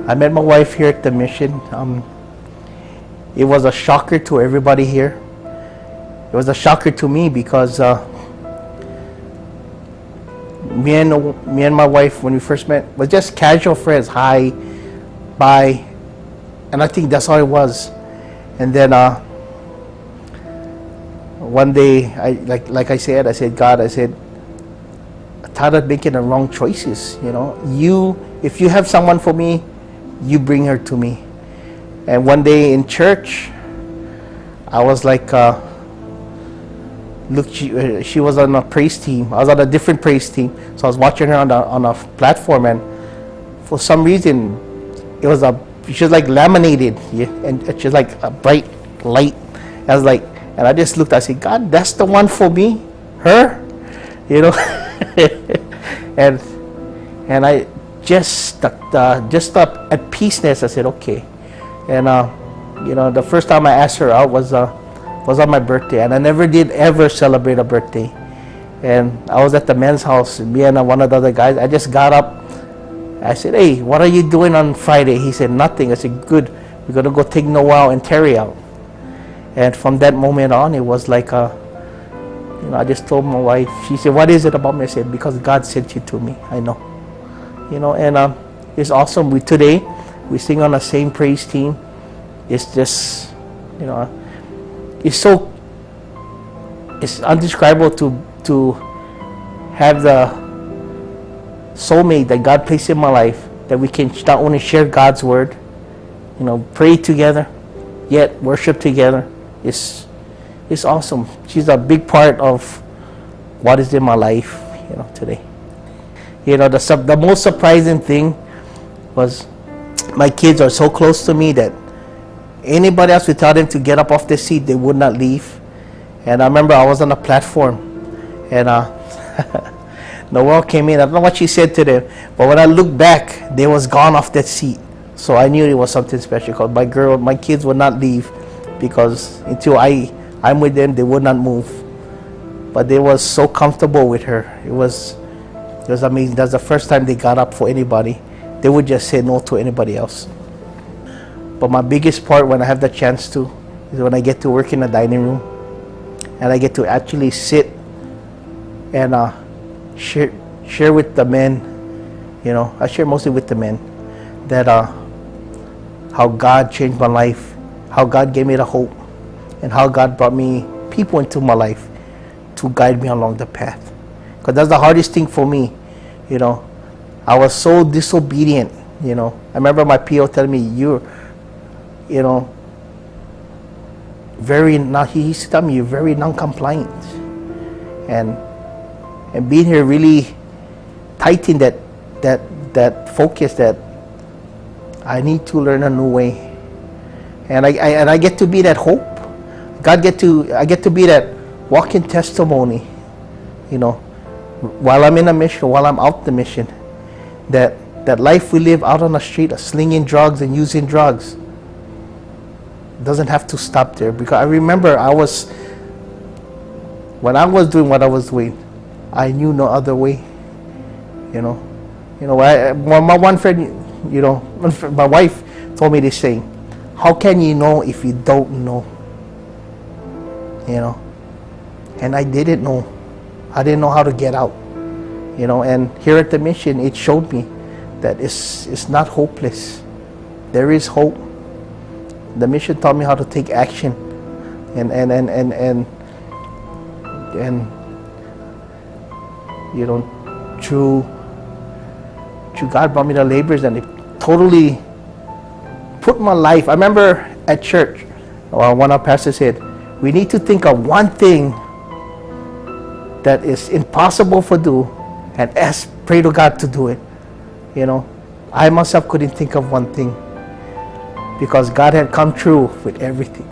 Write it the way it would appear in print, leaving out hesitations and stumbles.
I met my wife here at the mission. It was a shocker to everybody here. It was a shocker to me because me and my wife, when we first met, was just casual friends. Hi, bye, and I think that's all it was. And then one day, like I said, God, I said, I'm tired of making the wrong choices. You know, if you have someone for me, you bring her to me. And one day in church, I was like, look, she was on a praise team. I was on a different praise team, so I was watching her on a platform, and for some reason, she was like laminated, yeah, and she's like a bright light. I was like, and I just looked. I said, God, that's the one for me, her, you know, and I just at peaceness. I said, okay. And you know, the first time I asked her out was on my birthday, and I never did ever celebrate a birthday. And I was at the men's house, and me and one of the other guys, I just got up. I said, hey, what are you doing on Friday? He said, nothing. I said, good, we're going to go take Noel and Terry out. And from that moment on, it was like, you know, I just told my wife. She said, what is it about me? I said, because God sent you to me. I know. You know, and it's awesome. Today, we sing on the same praise team. It's just, you know, it's undescribable to have the soulmate that God placed in my life, that we can not only share God's word, you know, pray together, yet worship together. It's awesome. She's a big part of what is in my life, you know, today. You know, the most surprising thing was my kids are so close to me that anybody else would tell them to get up off their seat, they would not leave. And I remember I was on a platform, and Noel came in. I don't know what she said to them, but when I looked back, they was gone off that seat. So I knew it was something special, because my kids would not leave, because until I'm with them, they would not move. But they was so comfortable with her. It was amazing. That's the first time they got up for anybody. They would just say no to anybody else. But my biggest part, when I have the chance to, is when I get to work in the dining room, and I get to actually sit and share with the men. You know, I share mostly with the men that how God changed my life, how God gave me the hope, and how God brought me people into my life to guide me along the path. Because that's the hardest thing for me. You know, I was so disobedient. You know, I remember my PO telling me, you know, he used to tell me, you're very non-compliant. And being here really tightened that focus that I need to learn a new way. And I get to be that hope. I get to be that walking testimony, you know, while I'm in a mission, while I'm out the mission, that life we live out on the street of slinging drugs and using drugs doesn't have to stop there. Because I remember when I was doing what I was doing, I knew no other way. You know, my one friend, you know, my wife told me this saying, how can you know if you don't know? You know, and I didn't know. I didn't know how to get out. You know, and here at the mission, it showed me that it's not hopeless. There is hope. The mission taught me how to take action, and you know, through God brought me the labors, and it totally put my life. I remember at church, one of our pastors said, we need to think of one thing that is impossible for do, and pray to God to do it. You know, I myself couldn't think of one thing, because God had come true with everything.